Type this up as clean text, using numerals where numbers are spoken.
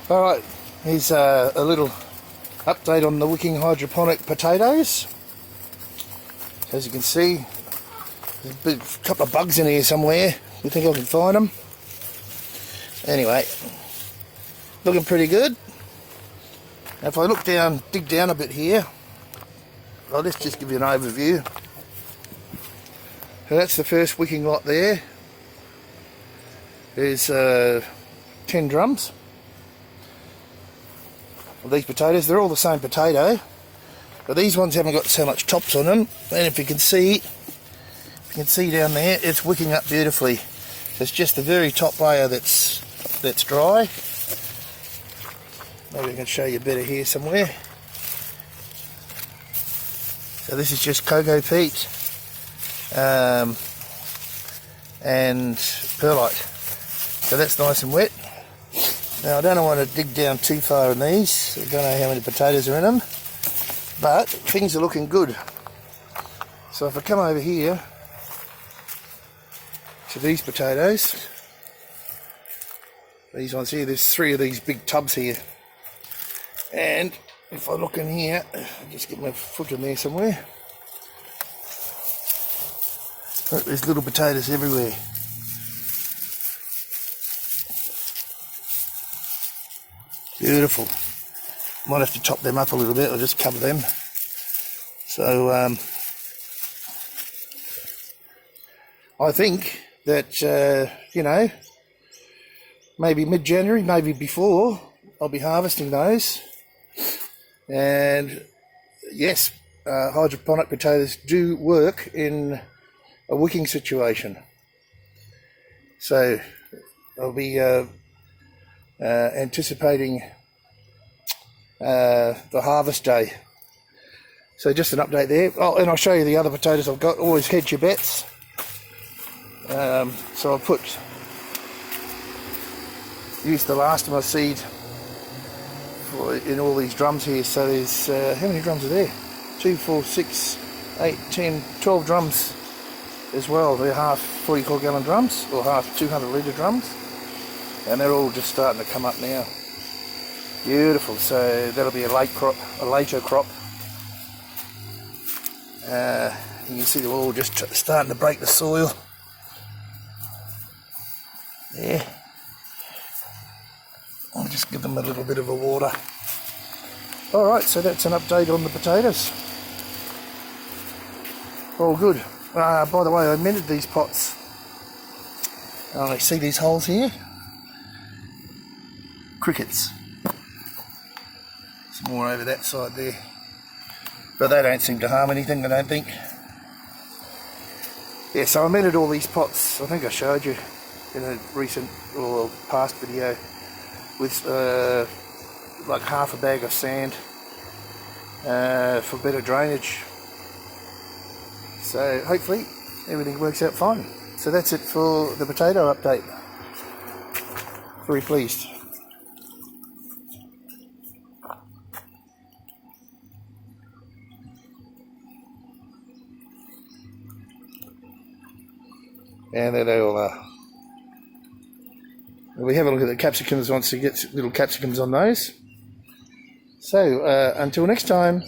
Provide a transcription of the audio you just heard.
Alright, here's a little update on the wicking hydroponic potatoes. As you can see, there's a couple of bugs in here somewhere. You think I can find them? Anyway, looking pretty good. Now if I look down, dig down a bit here, I'll just give you an overview. So that's the first wicking lot there. There's 10 drums of these potatoes. They're all the same potato, but these ones haven't got so much tops on them. And if you can see down there, it's wicking up beautifully. It's just the very top layer that's dry. Maybe I can show you better here somewhere. So this is just cocoa peat and perlite. So that's nice and wet. Now I don't want to dig down too far in these. I don't know how many potatoes are in them, but things are looking good. So if I come over here to these potatoes, these ones here, there's 3 of these big tubs here. And if I look in here, I'll just get my foot in there somewhere. Look, there's little potatoes everywhere. Beautiful. Might have to top them up a little bit or just cover them. So I think that you know, maybe mid-January, maybe before, I'll be harvesting those. And yes, hydroponic potatoes do work in a wicking situation. So I'll be anticipating the harvest day. So just an update there. Oh, and I'll show you the other potatoes I've got. Always hedge your bets. So I'll use the last of my seed in all these drums here. So there's how many drums are there? 2, 4, 6, 8, 10, 12 drums as well. They're half 44 gallon drums or half 200 litre drums, and they're all just starting to come up now. Beautiful. So that'll be a later crop. You can see they're all just starting to break the soil. There. I'll just give them a little bit of a water. Alright, so that's an update on the potatoes. All good. By the way, I mended these pots. I see these holes here? Crickets. Some more over that side there. But they don't seem to harm anything, I don't think. Yeah, so I mended all these pots. I think I showed you in a recent or past video with like half a bag of sand for better drainage. So hopefully everything works out fine. So that's it for the potato update. Very pleased. And there they all are. We have a look at the capsicums once you get little capsicums on those. So until next time.